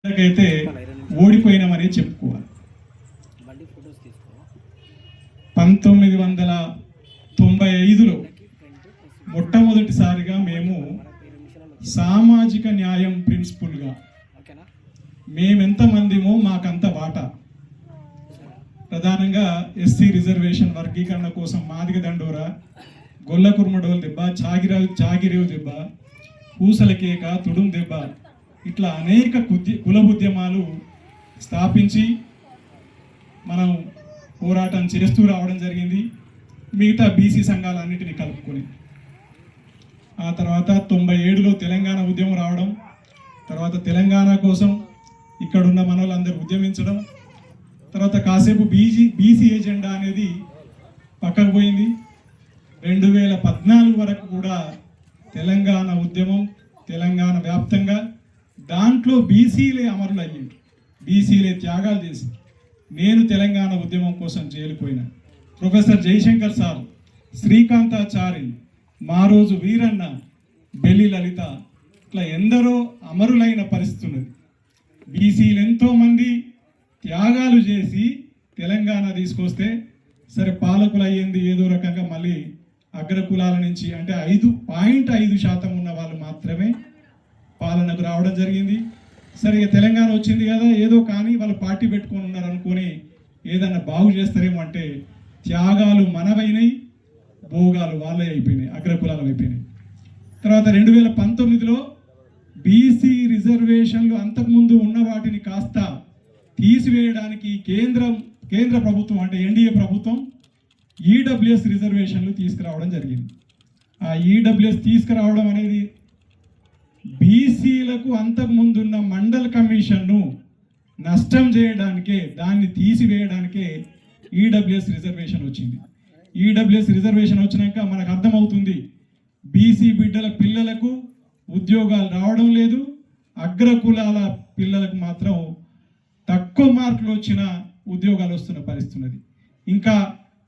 అయితే ఓడిపోయినామని చెప్పుకోవాలి. 1995లో మొట్టమొదటిసారిగా మేము సామాజిక న్యాయం ప్రిన్సిపల్గా మేమెంతమందిమో మాకంత వాటా, ప్రధానంగా ఎస్సీ రిజర్వేషన్ వర్గీకరణ కోసం మాదిగ దండోరా, గొల్ల కుర్మడోలు దెబ్బ, చాగిరేవు దెబ్బ, పూసల కేక, తుడుం దెబ్బ, ఇట్లా అనేక కుల ఉద్యమాలు స్థాపించి మనం పోరాటం చేస్తూ రావడం జరిగింది. మిగతా బీసీ సంఘాలన్నింటినీ కలుపుకొని ఆ తర్వాత 97లో తెలంగాణ ఉద్యమం రావడం, తర్వాత తెలంగాణ కోసం ఇక్కడున్న మనోళ్ళందరూ ఉద్యమించడం, తర్వాత కాసేపు బీసీ ఎజెండా అనేది పక్కకు పోయింది. 2014 వరకు కూడా తెలంగాణ ఉద్యమం తెలంగాణ వ్యాప్తంగా దాంట్లో బీసీలే అమరులు అయ్యింది, బీసీలే త్యాగాలు చేసి. నేను తెలంగాణ ఉద్యమం కోసం జైలుపోయినా, ప్రొఫెసర్ జయశంకర్ సార్, శ్రీకాంతాచారి, మారోజు వీరన్న, బెల్లి లలిత, ఇట్లా ఎందరో అమరులైన పరిస్థితి ఉన్నది. బీసీలు ఎంతోమంది త్యాగాలు చేసి తెలంగాణ తీసుకొస్తే సరే పాలకులు అయ్యింది ఏదో రకంగా మళ్ళీ అగ్రకులాల నుంచి అంటే 5.5% ఉన్న వాళ్ళు మాత్రమే పాలనకు రావడం జరిగింది. సరే తెలంగాణ వచ్చింది కదా ఏదో కానీ వాళ్ళు పార్టీ పెట్టుకొని ఉన్నారు అనుకొని ఏదన్నా బాగు చేస్తారేమో అంటే త్యాగాలు మనవైనాయి, భోగాలు వాళ్ళే అయిపోయినాయి, అగ్రకులాలు అయిపోయినాయి. తర్వాత 2019లో బీసీ రిజర్వేషన్లు అంతకుముందు ఉన్న వాటిని కాస్త తీసివేయడానికి కేంద్ర ప్రభుత్వం అంటే ఎన్డీఏ ప్రభుత్వం ఈడబ్ల్యూఎస్ రిజర్వేషన్లు తీసుకురావడం జరిగింది. ఆ ఈడబ్ల్యూఎస్ తీసుకురావడం అనేది బీసీలకు అంతకుముందున్న మండల్ కమిషన్ను నష్టం చేయడానికే, దాన్ని తీసివేయడానికే ఈడబ్ల్యూఎస్ రిజర్వేషన్ వచ్చింది. ఈడబ్ల్యూఎస్ రిజర్వేషన్ వచ్చినాక మనకు అర్థమవుతుంది బీసీ బిడ్డల పిల్లలకు ఉద్యోగాలు రావడం లేదు, అగ్రకులాల పిల్లలకు మాత్రం తక్కువ మార్కులు వచ్చిన ఉద్యోగాలు వస్తున్న పరిస్థితి ఉన్నది. ఇంకా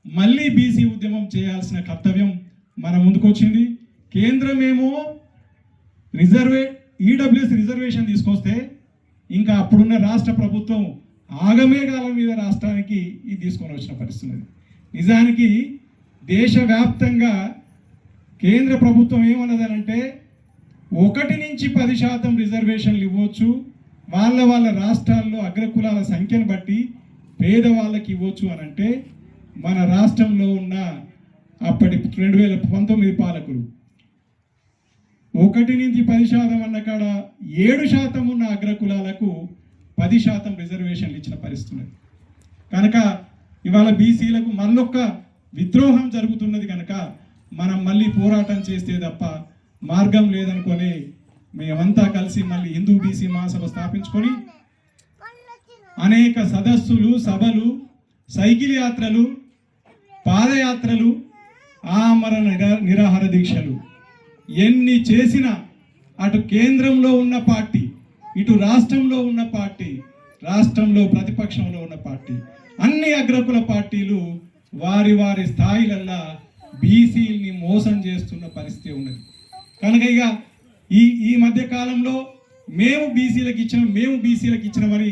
మళ్ళీ బీసీ ఉద్యమం చేయాల్సిన కర్తవ్యం మన ముందుకు వచ్చింది. కేంద్రమేమో ఈడబ్ల్యూఎస్ రిజర్వేషన్ తీసుకొస్తే ఇంకా అప్పుడున్న రాష్ట్ర ప్రభుత్వం ఆగమేఘాల మీద రాష్ట్రానికి ఇది తీసుకొని వచ్చిన పరిస్థితి. నిజానికి దేశవ్యాప్తంగా కేంద్ర ప్రభుత్వం ఏమన్నదనంటే 1 నుంచి 10% రిజర్వేషన్లు ఇవ్వచ్చు, వాళ్ళ రాష్ట్రాల్లో అగ్రకులాల సంఖ్యను బట్టి పేదవాళ్ళకి ఇవ్వచ్చు అని అంటే మన రాష్ట్రంలో ఉన్న అప్పటి 2019 పాలకులు 1 నుంచి 10% అన్న కాడ 7% ఉన్న అగ్రకులాలకు 10% రిజర్వేషన్లు ఇచ్చిన పరిస్థితి. కనుక ఇవాళ బీసీలకు మళ్ళొక్క విద్రోహం జరుగుతున్నది. కనుక మనం మళ్ళీ పోరాటం చేస్తే తప్ప మార్గం లేదనుకొని మేమంతా కలిసి మళ్ళీ హిందూ బీసీ మహాసభ స్థాపించుకొని అనేక సదస్సులు, సభలు, సైకిల్ యాత్రలు, పాదయాత్రలు, ఆమరణ నిరాహార దీక్షలు ఎన్ని చేసినా అటు కేంద్రంలో ఉన్న పార్టీ, ఇటు రాష్ట్రంలో ఉన్న పార్టీ, రాష్ట్రంలో ప్రతిపక్షంలో ఉన్న పార్టీ, అన్ని అగ్రకుల పార్టీలు వారి స్థాయిలల్లా బీసీలని మోసం చేస్తున్న పరిస్థితి ఉన్నది. కనుక ఇక ఈ మధ్య కాలంలో మేము బీసీలకు ఇచ్చినామని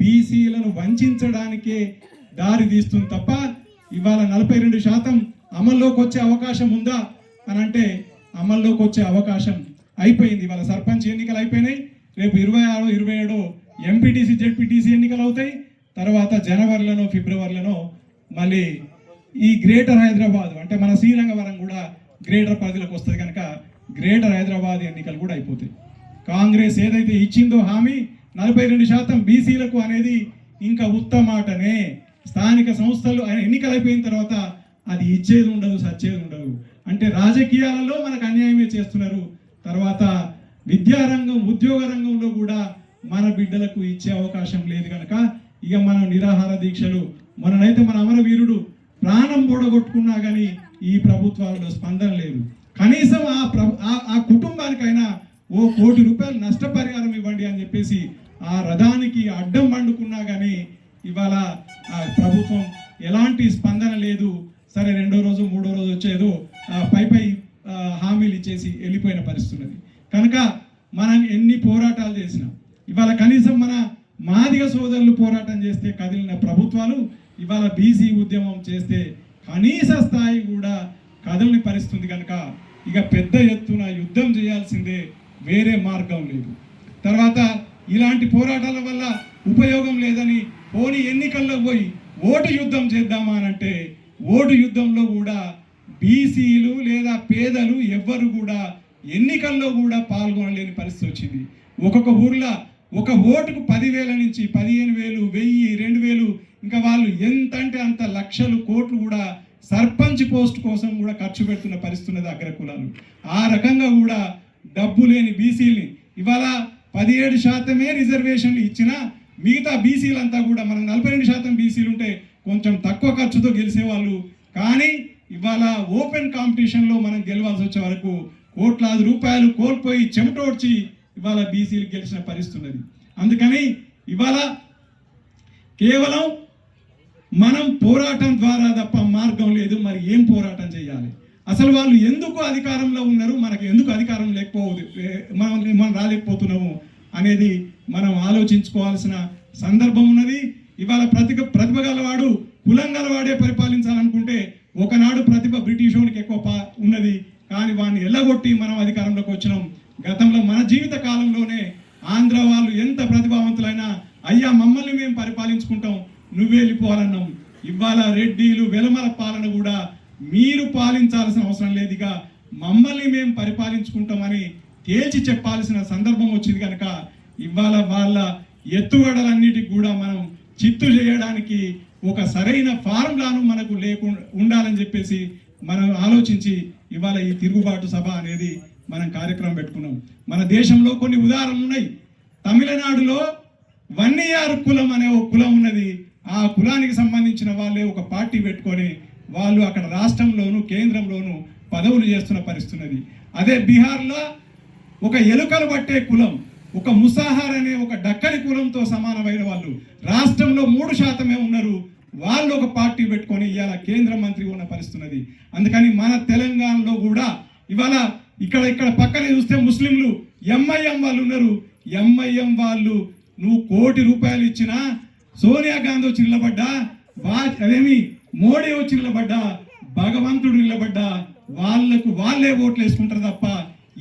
బీసీలను వంచడానికే దారి తీస్తుంది తప్ప ఇవాళ 42% అమల్లోకి వచ్చే అవకాశం ఉందా అని అంటే అమల్లోకి వచ్చే అవకాశం అయిపోయింది. ఇవాళ సర్పంచ్ ఎన్నికలు అయిపోయినాయి, రేపు 26, 27 ఎంపీటీసీ, జెడ్పీటీసీ ఎన్నికలు అవుతాయి. తర్వాత జనవరిలోనో ఫిబ్రవరిలోనో మళ్ళీ ఈ గ్రేటర్ హైదరాబాద్ అంటే మన శ్రీరంగవరం కూడా గ్రేటర్ పరిధిలోకి వస్తుంది. కనుక గ్రేటర్ హైదరాబాద్ ఎన్నికలు కూడా అయిపోతాయి. కాంగ్రెస్ ఏదైతే ఇచ్చిందో హామీ 42% బీసీలకు అనేది ఇంకా ఉత్తమాటనే. స్థానిక సంస్థలు ఎన్నికలు అయిపోయిన తర్వాత అది ఇచ్చేది ఉండదు, సచ్చేది ఉండదు. అంటే రాజకీయాలలో మనకు అన్యాయమే చేస్తున్నారు. తర్వాత విద్యారంగం, ఉద్యోగ రంగంలో కూడా మన బిడ్డలకు ఇచ్చే అవకాశం లేదు. కనుక ఇక మనం నిరాహార దీక్షలు, మననైతే మన అమరవీరుడు ప్రాణం బోడగొట్టుకున్నా కానీ ఈ ప్రభుత్వాలలో స్పందన లేదు. కనీసం ఆ కుటుంబానికైనా ఓ ₹1 కోటి నష్టపరిహారం ఇవ్వండి అని చెప్పేసి ఆ రథానికి అడ్డం పండుకున్నా కానీ ఇవాళ ఆ ప్రభుత్వం ఎలాంటి స్పందన లేదు. సరే 2వ రోజు 3వ రోజు వచ్చేదో పై హామీలు ఇచ్చేసి వెళ్ళిపోయిన పరిస్థితి ఉన్నది. కనుక మనం ఎన్ని పోరాటాలు చేసినా ఇవాళ కనీసం మన మాదిగ సోదరులు పోరాటం చేస్తే కదిలిన ప్రభుత్వాలు ఇవాళ బీసీ ఉద్యమం చేస్తే కనీస స్థాయి కూడా కదలని పరిస్థితుంది కనుక ఇక పెద్ద ఎత్తున యుద్ధం చేయాల్సిందే, వేరే మార్గం లేదు. తర్వాత ఇలాంటి పోరాటాల వల్ల ఉపయోగం లేదని పోనీ ఎన్నికల్లో పోయి ఓటు యుద్ధం చేద్దామా అంటే ఓటు యుద్ధంలో కూడా బీసీలు లేదా పేదలు ఎవ్వరు కూడా ఎన్నికల్లో కూడా పాల్గొనలేని పరిస్థితి వచ్చింది. ఒక్కొక్క ఊర్లో ఒక ఓటుకు 10,000 నుంచి 15,000, 1000, 2,000 ఇంకా వాళ్ళు ఎంత అంటే అంత లక్షలు కోట్లు కూడా సర్పంచ్ పోస్ట్ కోసం కూడా ఖర్చు పెడుతున్న పరిస్థితి ఉన్నది అగ్రకులాలు. ఆ రకంగా కూడా డబ్బు లేని బీసీలని ఇవాళ 17% రిజర్వేషన్లు ఇచ్చినా మిగతా బీసీలంతా కూడా మనం 42% బీసీలు ఉంటే కొంచెం తక్కువ ఖర్చుతో గెలిచేవాళ్ళు. కానీ ఇవాళ ఓపెన్ కాంపిటీషన్లో మనం గెలవాల్సి వచ్చే వరకు కోట్లాది రూపాయలు కోల్పోయి చెమటోడ్చి ఇవాళ బీసీలు గెలిచిన పరిస్థితి ఉన్నది. అందుకని ఇవాళ కేవలం మనం పోరాటం ద్వారా తప్ప మార్గం లేదు. మరి ఏం పోరాటం చేయాలి? అసలు వాళ్ళు ఎందుకు అధికారంలో ఉన్నారు, మనకు ఎందుకు అధికారం మనం రాలేకపోతున్నాము అనేది మనం ఆలోచించుకోవాల్సిన సందర్భం ఉన్నది. ఇవాళ ప్రతిభ గలవాడు కులం గలవాడే పరిపాలించాలనుకుంటే ఒకనాడు ప్రతిభ బ్రిటిష్ వానికి ఎక్కువ ఉన్నది, కానీ వాడిని ఎల్లగొట్టి మనం అధికారంలోకి వచ్చినాం. గతంలో మన జీవిత కాలంలోనే ఆంధ్ర వాళ్ళు ఎంత ప్రతిభావంతులైనా అయ్యా మమ్మల్ని మేము పరిపాలించుకుంటాం, నువ్వే వెళ్ళిపోవాలన్నాం. ఇవాళ రెడ్డిలు వెలమల పాలన కూడా మీరు పాలించాల్సిన అవసరం లేదు, ఇక మమ్మల్ని మేము పరిపాలించుకుంటామని తేల్చి చెప్పాల్సిన సందర్భం వచ్చింది. కనుక ఇవాళ వాళ్ళ ఎత్తుగడలన్నిటికి కూడా మనం చిత్తు చేయడానికి ఒక సరైన ఫార్ములాను మనకు లేకుండా ఉండాలని చెప్పేసి మనం ఆలోచించి ఇవాళ ఈ తిరుగుబాటు సభ అనేది మనం కార్యక్రమం పెట్టుకున్నాం. మన దేశంలో కొన్ని ఉదాహరణలు ఉన్నాయి. తమిళనాడులో వన్నియార్ కులం అనే ఒక కులం ఉన్నది. ఆ కులానికి సంబంధించిన వాళ్ళే ఒక పార్టీ పెట్టుకొని వాళ్ళు అక్కడ రాష్ట్రంలోను కేంద్రంలోను పదవులు చేస్తున్న పరిస్థితి ఉన్నది. అదే బీహార్లో ఒక ఎలుకలు పట్టే కులం, ఒక ముసాహార్ అనే ఒక డక్కలి కులంతో సమానమైన వాళ్ళు రాష్ట్రంలో 3% ఉన్నారు. వాళ్ళు ఒక పార్టీ పెట్టుకొని ఇవాళ కేంద్ర మంత్రి ఉన్న పరిస్థితి ఉన్నది. అందుకని మన తెలంగాణలో కూడా ఇవాళ ఇక్కడ పక్కనే చూస్తే ముస్లింలు ఎంఐఎం వాళ్ళు ఉన్నారు. ఎంఐఎం వాళ్ళు నువ్వు ₹1,00,00,000 ఇచ్చినా సోనియా గాంధీ వచ్చి నిలబడ్డా, అదేమి మోడీ వచ్చి నిలబడ్డా, భగవంతుడు నిలబడ్డా వాళ్లకు వాళ్ళే ఓట్లు వేసుకుంటారు తప్ప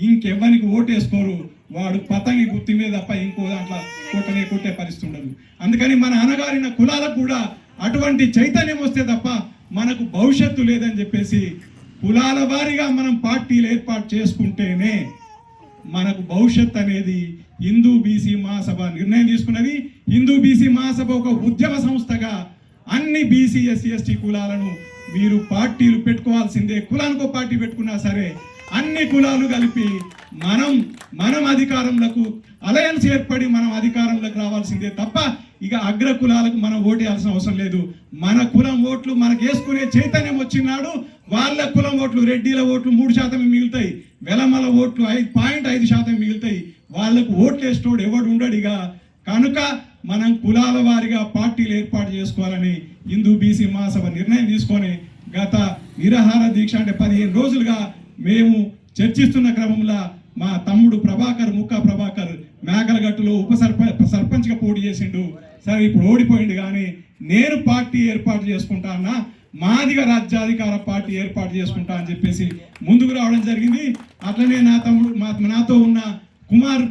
ఇంకెవ్వరికి ఓటు వేసుకోరు. వాడు పతంగి గుర్తి మీద తప్ప ఇంకో దాంట్లో కొట్టే పరిస్థితి ఉండదు. అందుకని మన అనగారిన కులాలకు కూడా అటువంటి చైతన్యం వస్తే తప్ప మనకు భవిష్యత్తు లేదని చెప్పేసి కులాల వారీగా మనం పార్టీలు ఏర్పాటు చేసుకుంటేనే మనకు భవిష్యత్ అనేది హిందూ బీసీ మహాసభ నిర్ణయం తీసుకున్నది. హిందూ బీసీ మహాసభ ఒక ఉద్యమ సంస్థగా అన్ని బీసీ ఎస్సీ ఎస్టీ కులాలను మీరు పార్టీలు పెట్టుకోవాల్సిందే. కులానికో పార్టీ పెట్టుకున్నా సరే అన్ని కులాలు కలిపి మనం అధికారంలోకి అలయన్స్ ఏర్పడి మనం అధికారంలోకి రావాల్సిందే తప్ప ఇక అగ్ర కులాలకు మనం ఓటేయాల్సిన అవసరం లేదు. మన కులం ఓట్లు మనకు వేసుకునే చైతన్యం వచ్చినాడు వాళ్ళ కులం ఓట్లు రెడ్డిల ఓట్లు 3% మిగులుతాయి, వెలమల ఓట్లు 5.5% మిగులుతాయి. వాళ్ళకు ఓట్లు వేసినోడు ఎవడు ఉండడిగా. కనుక మనం కులాల వారిగా పార్టీలు ఏర్పాటు చేసుకోవాలని హిందూ బీసీ మహాసభ నిర్ణయం తీసుకొని గత నిరాహార దీక్ష అంటే 15 రోజులుగా మేము చర్చిస్తున్న క్రమంలో మా తమ్ముడు ముక్కా ప్రభాకర్ మేకలగట్టులో సర్పంచ్గా పోటీ చేసిండు. సరే ఇప్పుడు ఓడిపోయిండు, కానీ నేను పార్టీ ఏర్పాటు చేసుకుంటా అన్న, మాదిగ రాజ్యాధికార పార్టీ ఏర్పాటు చేసుకుంటా అని చెప్పేసి ముందుకు రావడం జరిగింది. అట్లనే నా తమ్ముడు నాతో ఉన్న కుమార్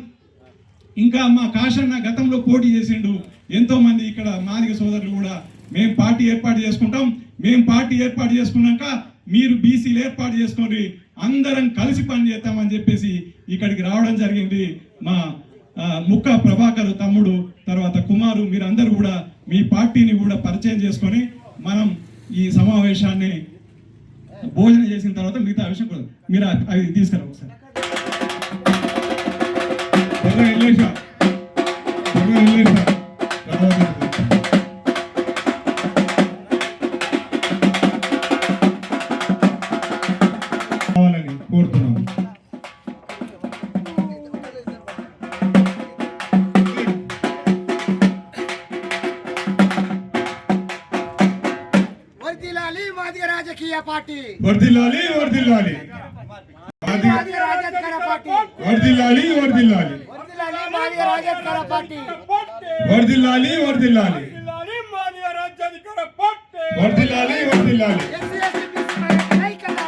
ఇంకా మా కాశన్న గతంలో పోటీ చేసిండు. ఎంతో మంది ఇక్కడ మాదిగ సోదరులు కూడా మేము పార్టీ ఏర్పాటు చేసుకుంటాం, మేము పార్టీ ఏర్పాటు చేసుకున్నాక మీరు బీసీలు ఏర్పాటు చేసుకోండి, అందరం కలిసి పని చేద్దామని చెప్పేసి ఇక్కడికి రావడం జరిగింది. మా ముక్కా ప్రభాకర్ తమ్ముడు తర్వాత కుమారు మీరందరూ కూడా మీ పార్టీని కూడా పరిచయం చేసుకొని మనం ఈ సమావేశాన్ని భోజనం చేసిన తర్వాత మిగతా విషయం కూడా మీరు అవి తీసుకురా ఒకసారి. కావాలని కోరుతున్నాము. వర్ధిల్లాలి మాదిగ రాజకీయ పార్టీ, వర్ధిల్లాలి వర్ధిల్లాలి మాదిగ రాజకీయ పార్టీ, వర్ధిల్లాలి వర్ధిల్లాలి వర్ధిల్లాలి మాదిగ రాజాధికార పార్టీ వర్ధిల్లాలి వర్ధిల్లాలి వర్ధిల్లాలి వర్ధిల్లాలి ఎస్సీ ఎస్టీ బీసీ మైనారిటీ ఐక్యత